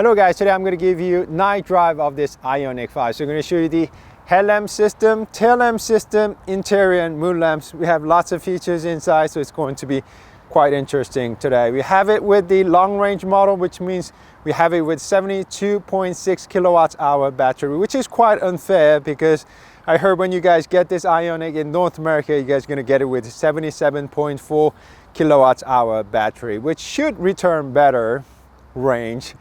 Hello guys, today I'm going to give you night drive of this IONIQ 5. So I'm going to show you the headlamp system, tail lamp system, interior and moon lamps. We have lots of features inside, so it's going to be quite interesting today. We have it with the long range model, which means we have it with 72.6 kilowatt hour battery, which is quite unfair because I heard when you guys get this IONIQ in North America, you guys are going to get it with 77.4 kilowatt hour battery, which should return better range.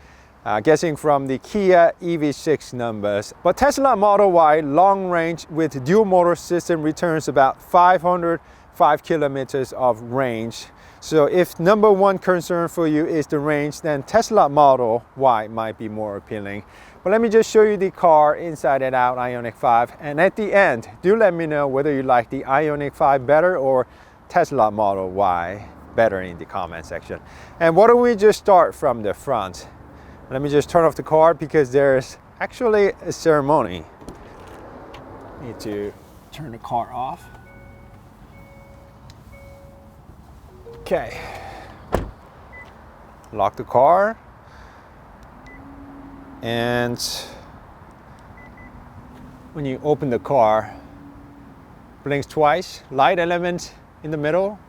Guessing from the Kia EV6 numbers. But Tesla Model Y long range with dual motor system returns about 505 kilometers of range. So if number one concern for you is the range, then Tesla Model Y might be more appealing. But let me just show you the car inside and out, IONIQ 5. And at the end, do let me know whether you like the IONIQ 5 better or Tesla Model Y better in the comment section. And why don't we just start from the front? Let me just turn off the car because there's actually a ceremony. Need to turn the car off. Okay. Lock the car. And when you open the car, blinks twice. Light element in the middle,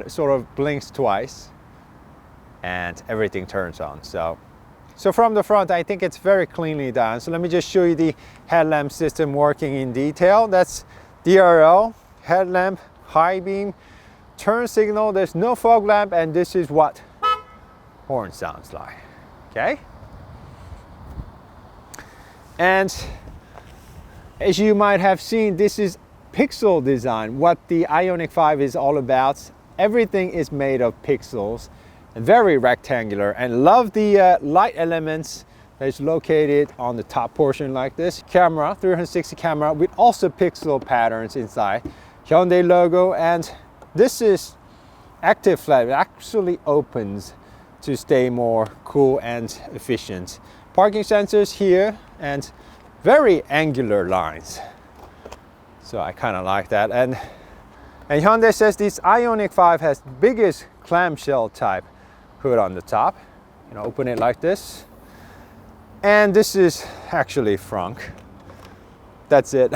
sort of blinks twice. And everything turns on. So from the front, I think it's very cleanly done. So let me just show you the headlamp system working in detail. That's DRL, headlamp, high beam, turn signal. There's no fog lamp, and this is what horn sounds like, okay? And as you might have seen, this is pixel design. What the IONIQ 5 is all about. Everything is made of pixels. Very rectangular, and love the light elements that's located on the top portion like this. Camera, 360 camera with also pixel patterns inside. Hyundai logo, and this is active flat. It actually opens to stay more cool and efficient. Parking sensors here and very angular lines. So I kind of like that. And Hyundai says this IONIQ 5 has biggest clamshell type hood on the top. You know, open it like this, and this is actually frunk. That's it.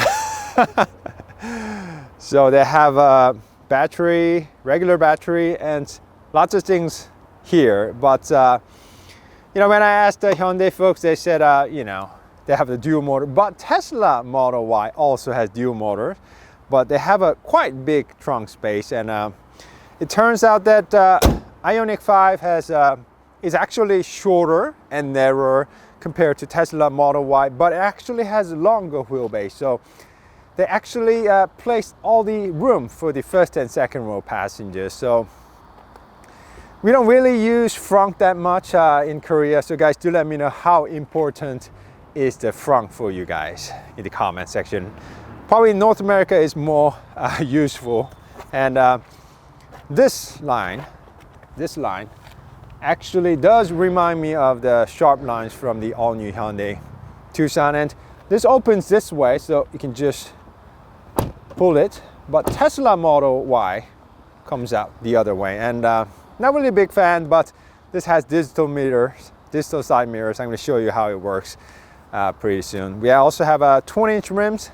So they have a battery, regular battery, and lots of things here. But you know, when I asked the Hyundai folks, they said you know, they have the dual motor. But Tesla Model Y also has dual motor, but they have a quite big trunk space, and it turns out that IONIQ 5 is actually shorter and narrower compared to Tesla Model Y, but it actually has a longer wheelbase. So they actually placed all the room for the first and second row passengers. So we don't really use frunk that much in Korea. So guys, do let me know how important is the frunk for you guys in the comment section. Probably in North America is more useful. And this line actually does remind me of the sharp lines from the all-new Hyundai Tucson, and this opens this way, so you can just pull it. But Tesla Model Y comes out the other way, and not really a big fan, but this has digital mirrors, digital side mirrors. I'm going to show you how it works pretty soon. We also have 20-inch rims,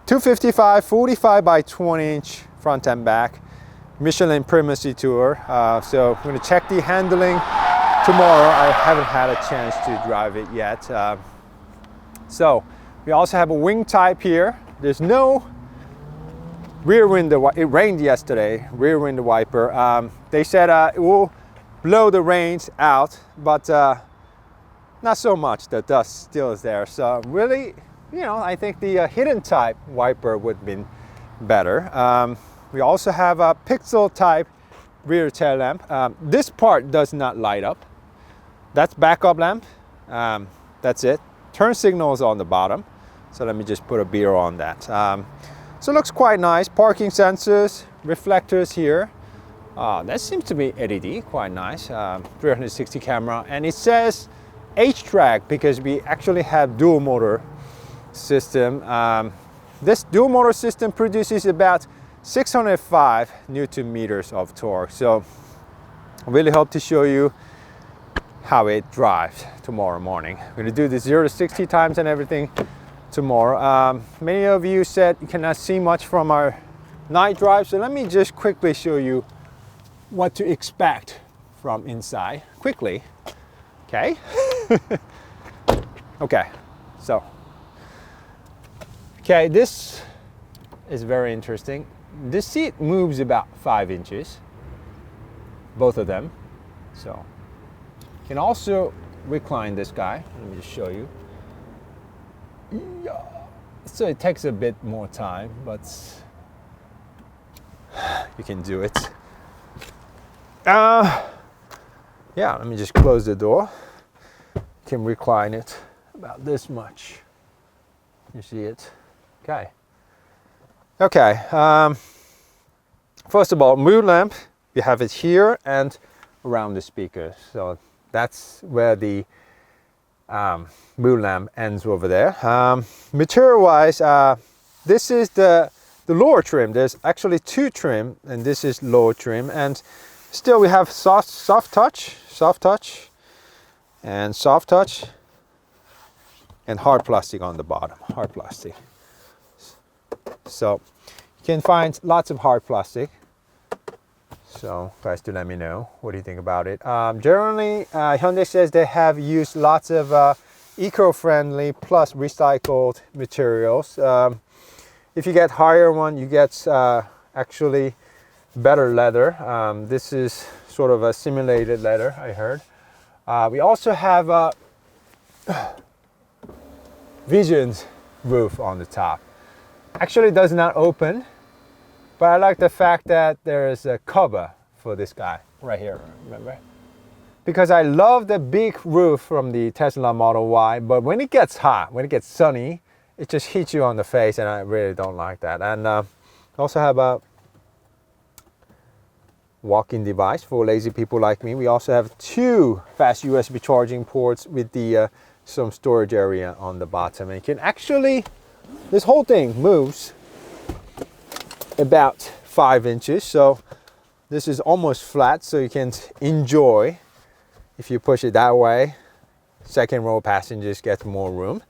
255, 45 by 20-inch front and back. Michelin Primacy Tour. So I'm going to check the handling tomorrow. I haven't had a chance to drive it yet. So we also have a wing type here. There's no rear window. It rained yesterday. Rear window wiper. They said it will blow the rains out, but not so much. The dust still is there. So really, you know, I think the hidden type wiper would have been better. We also have a pixel type rear tail lamp. This part does not light up. That's backup lamp. That's it. Turn signal is on the bottom. So let me just put a beer on that. So it looks quite nice. Parking sensors, reflectors here. That seems to be LED, quite nice. 360 camera, and it says H-track because we actually have dual motor system. This dual motor system produces about 605 Newton meters of torque. So I really hope to show you how it drives tomorrow morning. I'm gonna do the 0 to 60 times and everything tomorrow. Many of you said you cannot see much from our night drive, so let me just quickly show you what to expect from inside quickly. Okay. Okay, so this is very interesting. This seat moves about 5 inches, both of them. So you can also recline this guy. Let me just show you. So it takes a bit more time, but you can do it. Yeah, let me just close the door. You can recline it about this much. You see it? Okay. Okay. First of all, mood lamp. You have it here and around the speakers. So that's where the mood lamp ends over there. Material-wise, this is the lower trim. There's actually 2 trim, and this is lower trim. And still we have soft touch, and hard plastic on the bottom, hard plastic. So you can find lots of hard plastic. So guys, do let me know what do you think about it. Generally, Hyundai says they have used lots of eco-friendly plus recycled materials. If you get higher one, you get actually better leather. This is sort of a simulated leather, I heard. We also have a Vision's roof on the top. Actually, it does not open, but I like the fact that there is a cover for this guy right here, remember? Because I love the big roof from the Tesla Model Y, but when it gets hot, when it gets sunny, it just hits you on the face, and I really don't like that. And also have a walk-in device for lazy people like me. We also have 2 fast USB charging ports with the some storage area on the bottom. And you can actually, this whole thing moves about 5 inches, so this is almost flat, so you can enjoy. If you push it that way, second row passengers get more room.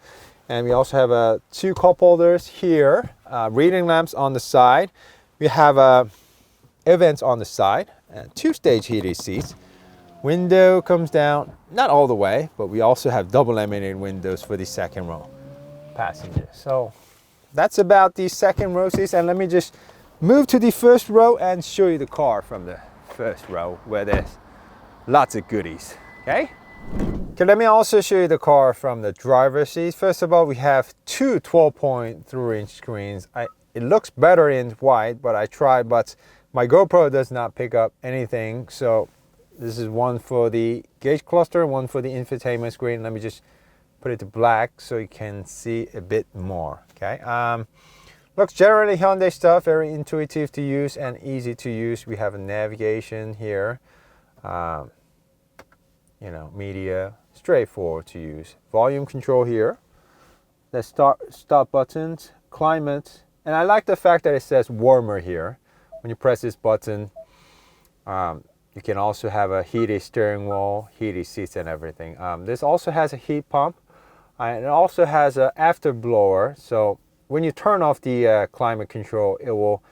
And we also have 2 cup holders here, reading lamps on the side. We have events on the side, and 2 stage heated seats. Window comes down, not all the way, but we also have double laminated windows for the second row passengers. So that's about the second row seats, and let me just move to the first row and show you the car from the first row where there's lots of goodies. Okay, let me also show you the car from the driver's seat. First of all, we have 2 12.3-inch screens. It looks better in white, but I tried, but my GoPro does not pick up anything. So this is one for the gauge cluster, one for the infotainment screen. Let me just put it to black so you can see a bit more. Okay. Looks generally Hyundai stuff, very intuitive to use and easy to use. We have a navigation here, you know, media, straightforward to use. Volume control here. The stop buttons, climate, and I like the fact that it says warmer here. When you press this button, you can also have a heated steering wheel, heated seats and everything. This also has a heat pump, and it also has an afterblower. So when you turn off the climate control, it will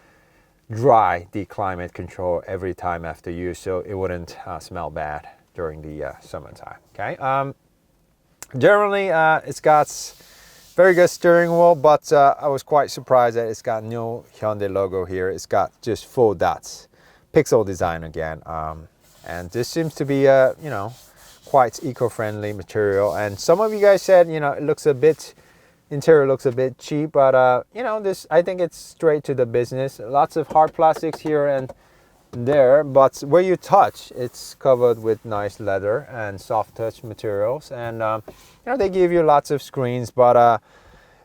dry the climate control every time after use, so it wouldn't smell bad during the summertime. Okay. Generally, it's got very good steering wheel, but I was quite surprised that it's got no Hyundai logo here. It's got just 4 dots, pixel design again, and this seems to be you know, quite eco-friendly material. And some of you guys said, you know, it looks a bit, interior looks a bit cheap, but you know, this, I think it's straight to the business. Lots of hard plastics here and there, but where you touch, it's covered with nice leather and soft touch materials. And you know, they give you lots of screens, but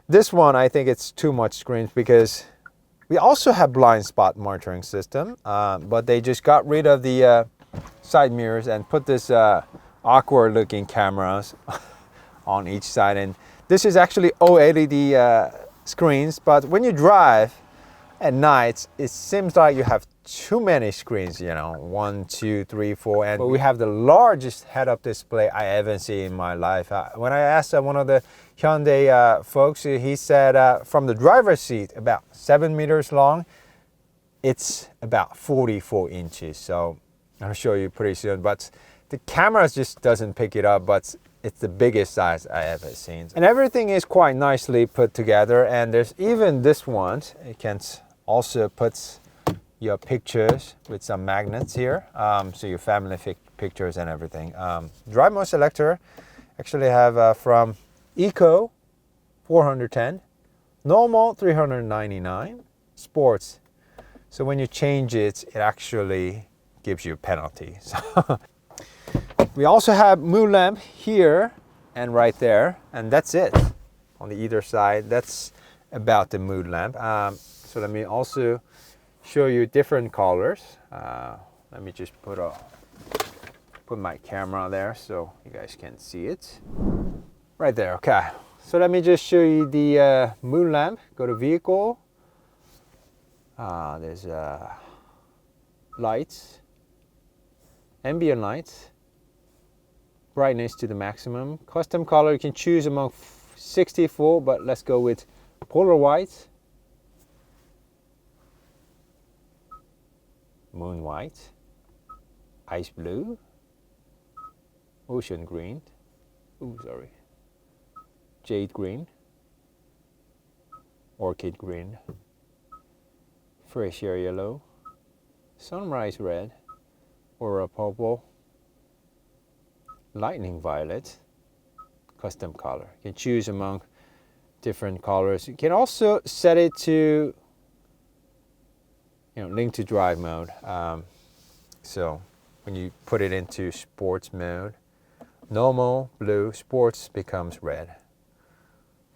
this one, I think it's too much screens, because we also have blind spot monitoring system, but they just got rid of the side mirrors and put this awkward looking cameras on each side. And this is actually OLED screens, but when you drive at night, it seems like you have too many screens, you know, 1, 2, 3, 4, and but we have the largest head-up display I ever seen in my life. When I asked one of the Hyundai folks, he said from the driver's seat, about 7 meters long, it's about 44 inches. So I'll show you pretty soon, but the camera just doesn't pick it up, but it's the biggest size I ever seen. And everything is quite nicely put together, and there's even this one. You can also put your pictures with some magnets here, so your family pictures and everything. Drive mode selector actually have from Eco 410, Normal 399, Sports. So when you change it, it actually gives you a penalty. So we also have moon lamp here and right there, and that's it on the either side. That's about the moon lamp. So let me also show you different colors. Let me just put my camera there so you guys can see it. Right there, okay. So let me just show you the moon lamp. Go to vehicle. There's lights, ambient lights, brightness to the maximum. Custom color, you can choose among 64, but let's go with polar white, moon white, ice blue, ocean green, jade green, orchid green, fresh air yellow, sunrise red, aurora purple, lightning violet, custom color. You can choose among different colors. You can also set it to, you know, link to drive mode. So when you put it into sports mode, normal blue, sports becomes red,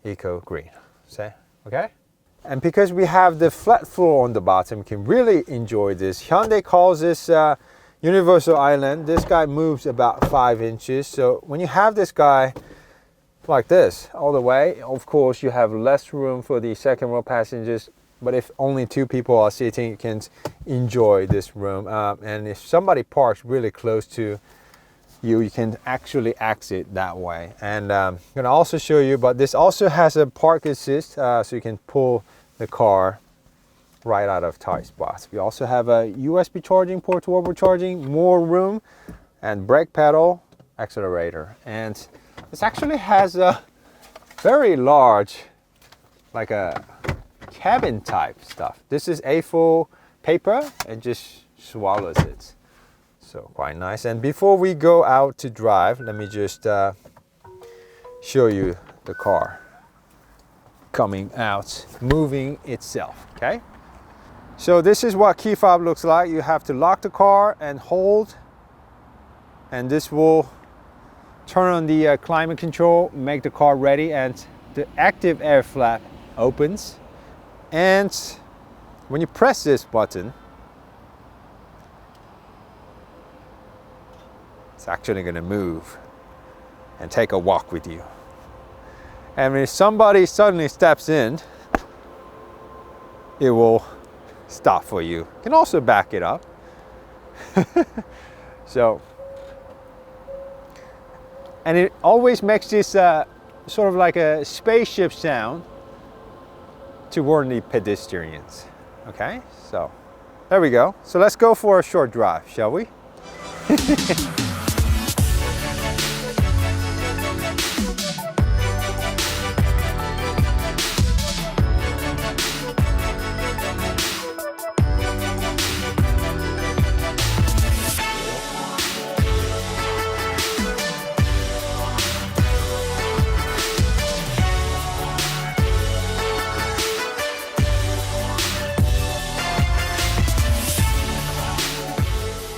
eco green. Say, okay? And because we have the flat floor on the bottom, you can really enjoy this. Hyundai calls this universal island. This guy moves about 5 inches. So when you have this guy like this all the way, of course you have less room for the second row passengers, but if only 2 people are sitting, you can enjoy this room. And if somebody parks really close to you, you can actually exit that way. And I'm gonna also show you, but this also has a park assist, so you can pull the car right out of tight spots. We also have a USB charging port, turbo charging, more room, and brake pedal, accelerator. And this actually has a very large, like a cabin type stuff. This is A4 paper, it just swallows it. So quite nice. And before we go out to drive, let me just show you the car coming out, moving itself, okay? So this is what key fob looks like. You have to lock the car and hold, and this will turn on the climate control, make the car ready, and the active air flap opens. And when you press this button, it's actually going to move and take a walk with you. And if somebody suddenly steps in, it will stop for you. You can also back it up. So, and it always makes this sort of like a spaceship sound to warn the pedestrians. Okay, so there we go. So let's go for a short drive, shall we?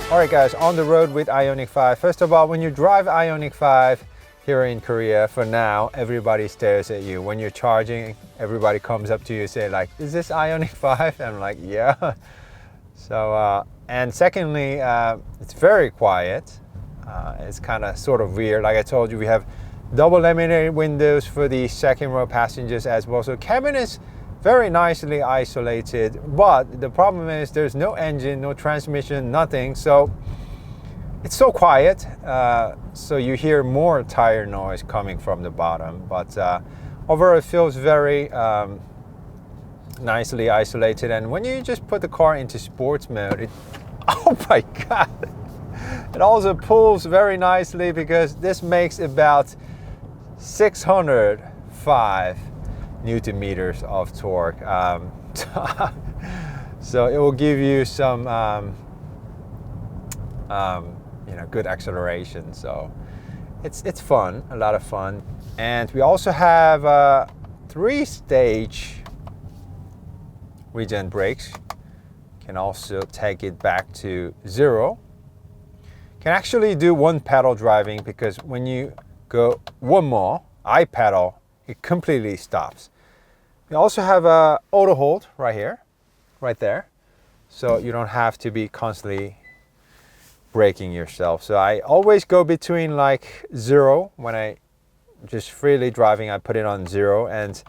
Alright guys, on the road with IONIQ 5. First of all, when you drive IONIQ 5 here in Korea, for now, everybody stares at you. When you're charging, everybody comes up to you and say like, is this IONIQ 5? And I'm like, yeah. So, and secondly, it's very quiet. It's kind of sort of weird. Like I told you, we have double laminated windows for the second row passengers as well. So cabin is very nicely isolated, but the problem is there's no engine, no transmission, nothing. So it's so quiet, so you hear more tire noise coming from the bottom. But overall, it feels very nicely isolated. And when you just put the car into sports mode, oh my God, it also pulls very nicely, because this makes about 605 Newton meters of torque. So it will give you some good acceleration. So it's fun, a lot of fun. And we also have 3-stage regen brakes. Can also take it back to 0. Can actually do one pedal driving, because when you go one more, I pedal, it completely stops. We also have a auto hold right here, right there. So you don't have to be constantly braking yourself. So I always go between like 0. When I just freely driving, I put it on 0. And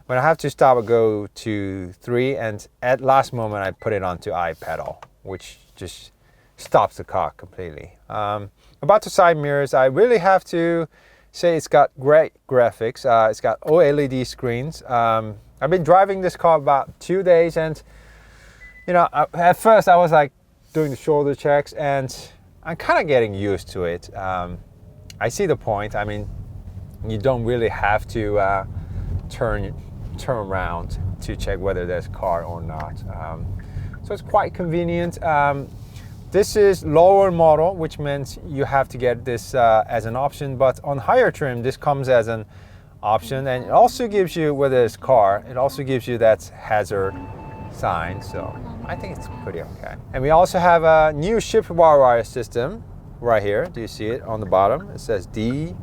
when I have to stop, I go to 3. And at last moment, I put it onto I pedal, which just stops the car completely. About the side mirrors, I really have to say it's got great graphics. It's got OLED screens. I've been driving this car about 2 days, and at first I was like doing the shoulder checks, and I'm kind of getting used to it. I see the point. I mean, you don't really have to turn around to check whether there's a car or not. So it's quite convenient. This is lower model, which means you have to get this as an option, but on higher trim, this comes as an option, and it also gives you, with this car, it also gives you that hazard sign, so I think it's pretty okay. And we also have a new shift-wire system right here. Do you see it on the bottom? It says D.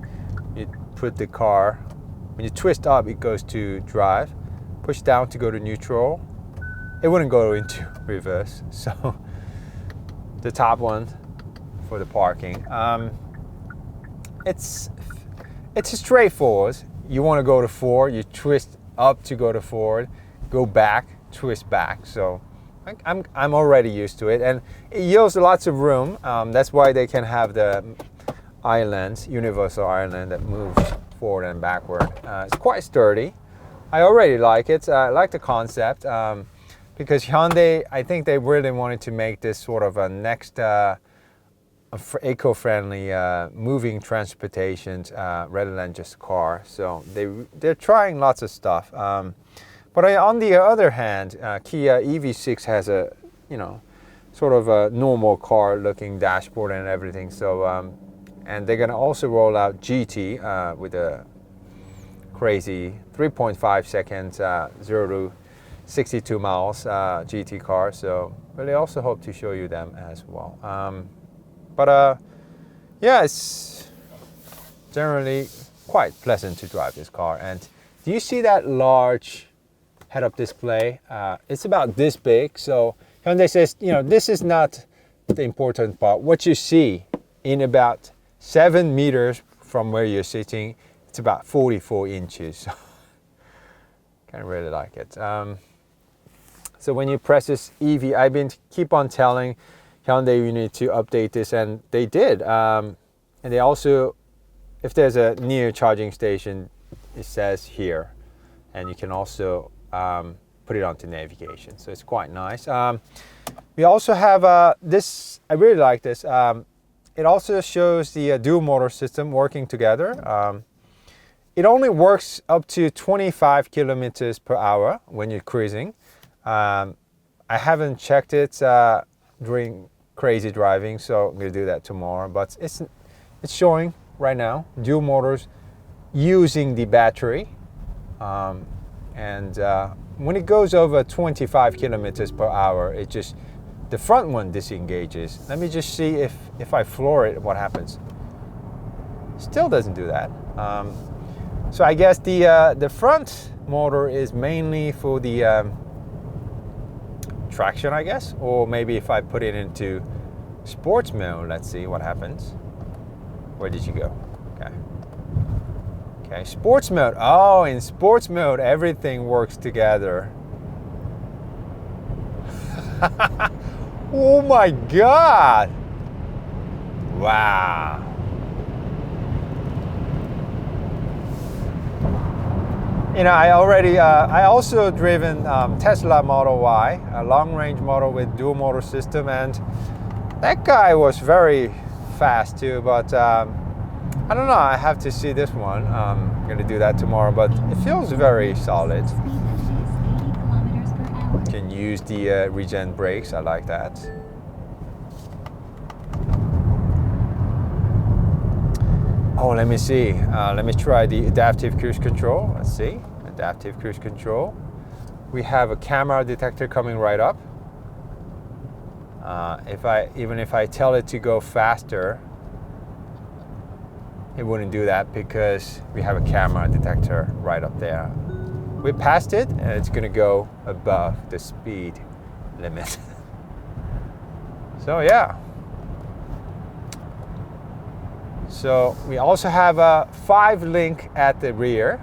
You put the car, when you twist up, it goes to drive. Push down to go to neutral. It wouldn't go into reverse, so the top one for the parking. It's straightforward. You want to go to forward, you twist up to go to forward, go back, twist back. So I'm already used to it, and it yields lots of room. That's why they can have the island, universal island, that moves forward and backward. It's quite sturdy. I already like it. I like the concept, because Hyundai, I think they really wanted to make this sort of a next eco-friendly moving transportation rather than just a car. So they're trying lots of stuff. But on the other hand, Kia EV6 has a sort of a normal car looking dashboard and everything. So and they're gonna also roll out GT with a crazy 3.5 seconds 0 to 62 miles GT car. So really also hope to show you them as well. Yeah, it's generally quite pleasant to drive this car. And do you see that large head-up display? It's about this big. So Hyundai says, this is not the important part. What you see in about 7 meters from where you're sitting, it's about 44 inches. Kind of really like it. So when you press this EV, I've been keep on telling Hyundai you need to update this, and they did. And they also, if there's a near charging station, it says here, and you can also put it onto navigation. So it's quite nice. We also have this. I really like this. It also shows the dual motor system working together. It only works up to 25 kilometers per hour when you're cruising. I haven't checked it during crazy driving, so I'm gonna do that tomorrow. But it's showing right now dual motors using the battery, and when it goes over 25 kilometers per hour, it just the front one disengages. Let me just see if I floor it, what happens. Still doesn't do that. So I guess the front motor is mainly for the traction, I guess, or maybe if I put it into sports mode, let's see what happens. Where did you go? Okay, sports mode. Oh, in sports mode, everything works together. Oh my God! Wow. You know, I also driven Tesla Model Y, a long-range model with dual motor system, and that guy was very fast too. But I don't know. I have to see this one. I'm gonna do that tomorrow, but it feels very solid. Can use the regen brakes. I like that. Oh, let me see. Let me try the adaptive cruise control. Let's see. Adaptive cruise control. We have a camera detector coming right up. Even if I tell it to go faster, it wouldn't do that because we have a camera detector right up there. We passed it and it's gonna go above the speed limit. So yeah. So we also have a 5-link at the rear.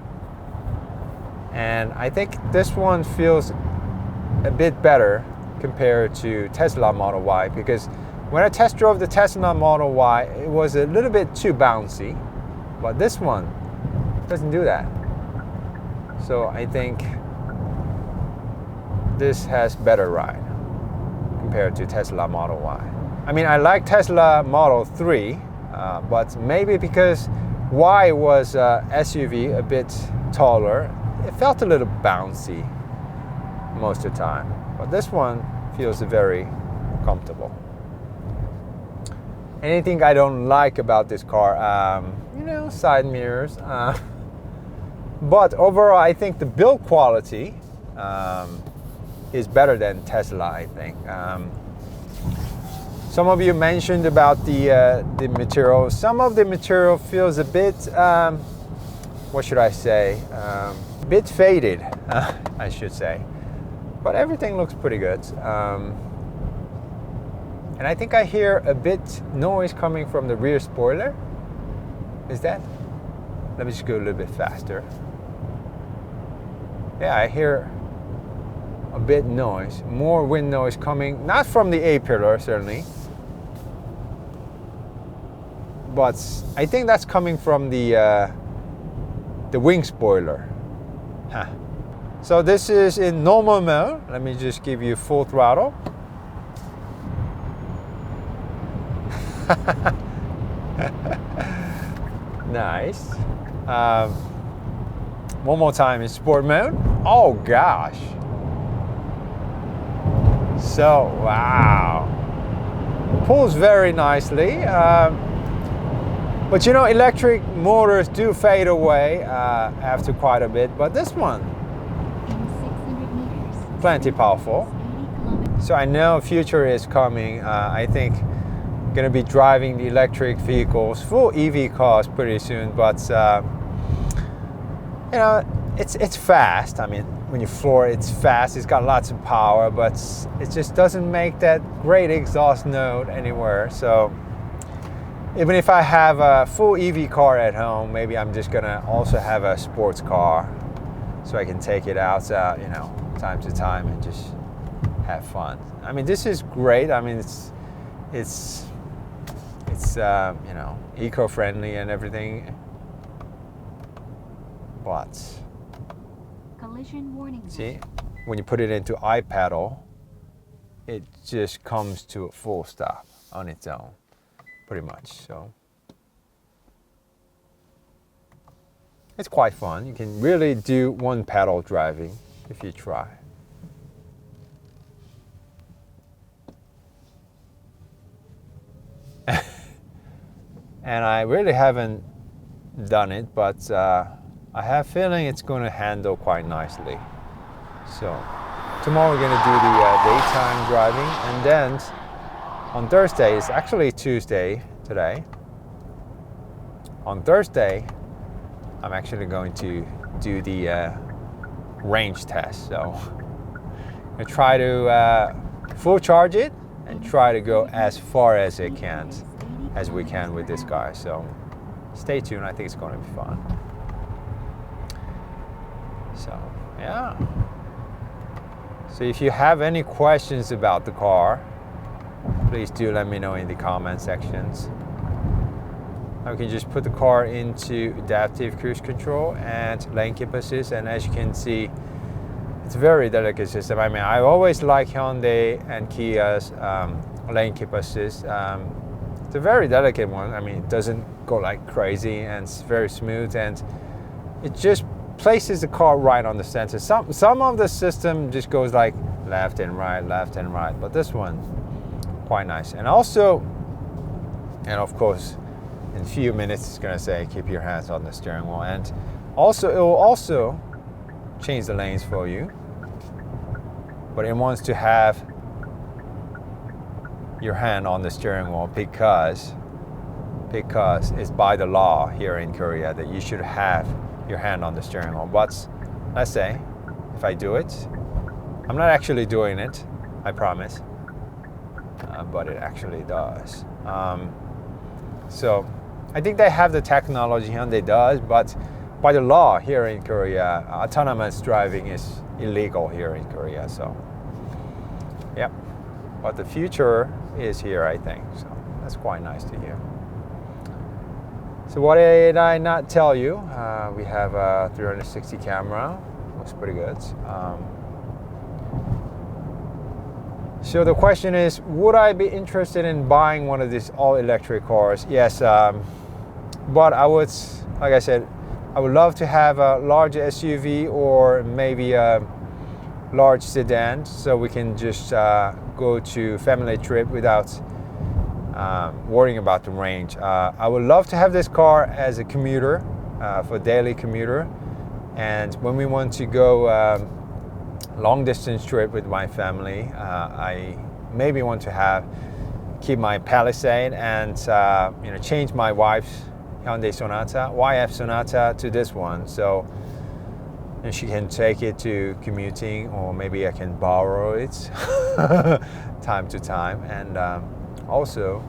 And I think this one feels a bit better compared to Tesla Model Y, because when I test drove the Tesla Model Y, it was a little bit too bouncy, but this one doesn't do that. So I think this has better ride compared to Tesla Model Y. I mean, I like Tesla Model 3, but maybe because Y was SUV, a bit taller, it felt a little bouncy most of the time. But this one feels very comfortable. Anything I don't like about this car, you know, side mirrors. But overall, I think the build quality is better than Tesla, I think. Some of you mentioned about the material. Some of the material feels a bit, what should I say? A bit faded, I should say. But everything looks pretty good. And I think I hear a bit noise coming from the rear spoiler. Is that? Let me just go a little bit faster. Yeah, I hear a bit noise, more wind noise coming, not from the A-pillar certainly, but I think that's coming from the wing spoiler. Huh. So this is in normal mode. Let me just give you full throttle. Nice. One more time in sport mode. Oh gosh. So, wow. Pulls very nicely. But you know, electric motors do fade away after quite a bit, but this one, plenty powerful. So I know future is coming. I think going to be driving the electric vehicles, full EV cars pretty soon, but you know, it's fast. I mean, when you floor it, it's fast, it's got lots of power, but it just doesn't make that great exhaust note anywhere. So even if I have a full EV car at home, maybe I'm just gonna also have a sports car so I can take it out, you know, time to time and just have fun. I mean, this is great. I mean, it's you know, eco-friendly and everything, but collision warning. See, when you put it into iPedal, it just comes to a full stop on its own, pretty much. So it's quite fun. You can really do one pedal driving if you try. And I really haven't done it, but I have a feeling it's going to handle quite nicely. So tomorrow we're going to do the daytime driving, and then on Thursday, it's actually Tuesday today. On Thursday, I'm actually going to do the range test. So I'm going to try to full charge it and try to go as far as we can with this guy. So stay tuned. I think it's going to be fun. So yeah. So if you have any questions about the car, please do let me know in the comment sections. Now we can just put the car into adaptive cruise control and lane keep assist, and as you can see, it's a very delicate system. I mean, I always like Hyundai and Kia's lane keep assist. It's a very delicate one. I mean, it doesn't go like crazy, and it's very smooth, and it just places the car right on the center. Some of the system just goes like left and right, but this one quite nice. And also, and of course, in a few minutes it's gonna say keep your hands on the steering wheel, and also it will also change the lanes for you, but it wants to have your hand on the steering wheel because it's by the law here in Korea that you should have your hand on the steering wheel. But let's say if I do it, I'm not actually doing it, I promise, but it actually does. So I think they have the technology, Hyundai does, but by the law here in Korea, autonomous driving is illegal here in Korea. So yep, but the future is here, I think. So that's quite nice to hear. So what did I not tell you? We have a 360 camera, looks pretty good. So the question is, would I be interested in buying one of these all-electric cars? Yes, but I would, like I said, I would love to have a large SUV or maybe a large sedan, so we can just go to family trip without worrying about the range. I would love to have this car as a commuter, for daily commuter, and when we want to go long distance trip with my family, I maybe want to keep my Palisade and change my wife's Hyundai Sonata, YF Sonata, to this one, so she can take it to commuting, or maybe I can borrow it time to time, and also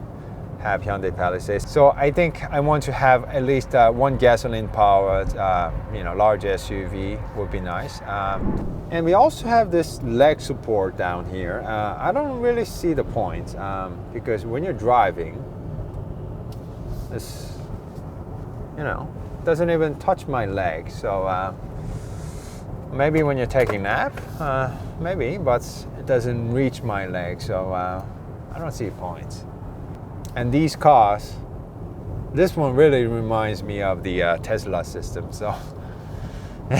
have Hyundai Palisade. So I think I want to have at least one gasoline powered large SUV would be nice. And we also have this leg support down here. I don't really see the point, because when you're driving, this doesn't even touch my leg. So maybe when you're taking a nap, maybe, but it doesn't reach my leg, so I don't see a point. And these cars, this one really reminds me of the Tesla system, so I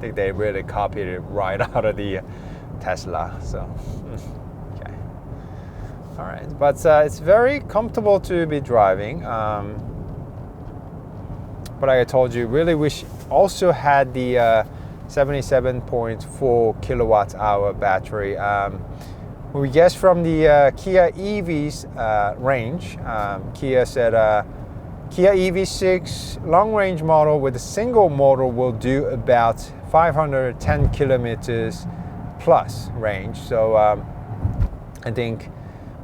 think they really copied it right out of the Tesla. So okay, all right, but it's very comfortable to be driving. But like I told you, really wish also had the 77.4 kilowatt hour battery. We guess from the Kia EV's range, Kia said Kia EV6 long range model with a single motor will do about 510 kilometers plus range. So I think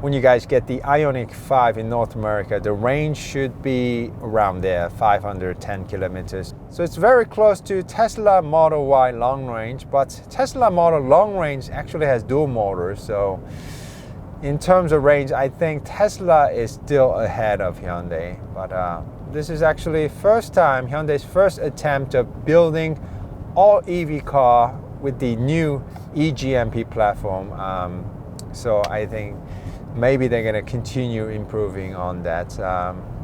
when you guys get the IONIQ 5 in North America, the range should be around there, 510 kilometers. So it's very close to Tesla Model Y long range, but Tesla Model long range actually has dual motors. So in terms of range, I think Tesla is still ahead of Hyundai. But this is actually Hyundai's first attempt of building all EV car with the new eGMP platform. So I think maybe they're going to continue improving on that.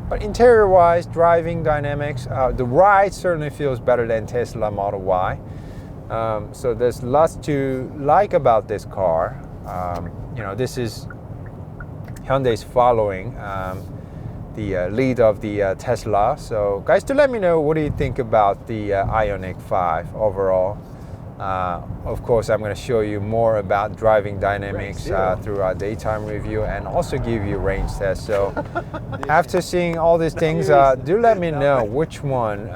But interior-wise, driving dynamics, the ride certainly feels better than Tesla Model Y. So there's lots to like about this car. This is Hyundai's following the lead of the Tesla. So guys, do let me know, what do you think about the IONIQ 5 overall? Of course, I'm going to show you more about driving dynamics through our daytime review, and also give you range tests. So after seeing all these things, do let me know which one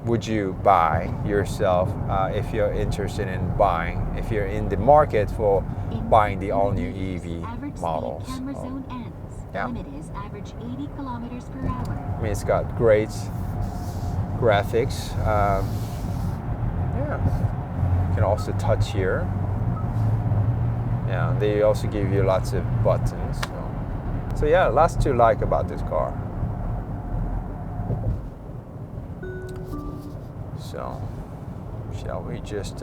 would you buy yourself if you're interested in buying, if you're in the market for buying the all-new EV models. Yeah. Limit is average 80 kilometers per hour. I mean, it's got great graphics. Yeah. You can also touch here. Yeah, they also give you lots of buttons. So yeah, lots to like about this car. So shall we just put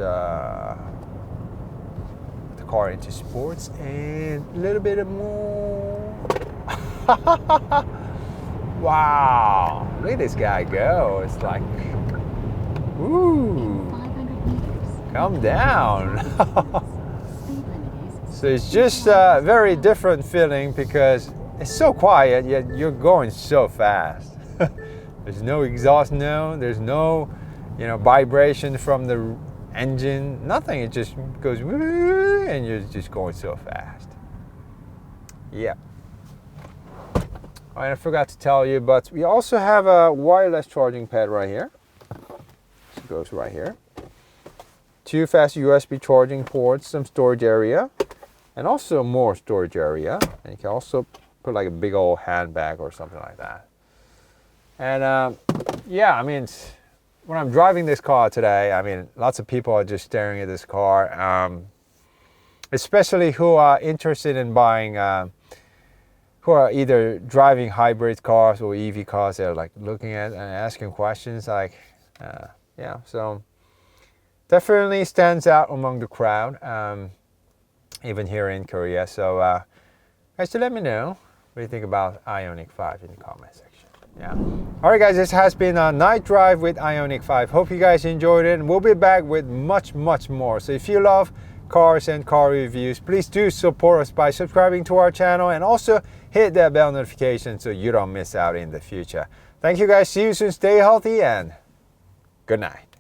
the car into sports and a little bit more. Wow, look at this guy go. It's like, ooh, 500 meters. come down. So it's just a very different feeling because it's so quiet, yet you're going so fast. There's no exhaust, there's no, vibration from the engine, nothing. It just goes, and you're just going so fast. Yeah. I forgot to tell you, but we also have a wireless charging pad right here. It goes right here. 2 fast USB charging ports, some storage area, and also more storage area. And you can also put like a big old handbag or something like that. And yeah, I mean, when I'm driving this car today, I mean, lots of people are just staring at this car, especially who are interested in buying, who are either driving hybrid cars or EV cars. They're like looking at and asking questions like, yeah, so definitely stands out among the crowd, even here in Korea. So guys, let me know what you think about IONIQ 5 in the comment section. Yeah. All right, guys, this has been a night drive with IONIQ 5. Hope you guys enjoyed it, and we'll be back with much more. So if you love cars and car reviews, please do support us by subscribing to our channel and also hit that bell notification so you don't miss out in the future. Thank you guys. See you soon. Stay healthy and good night.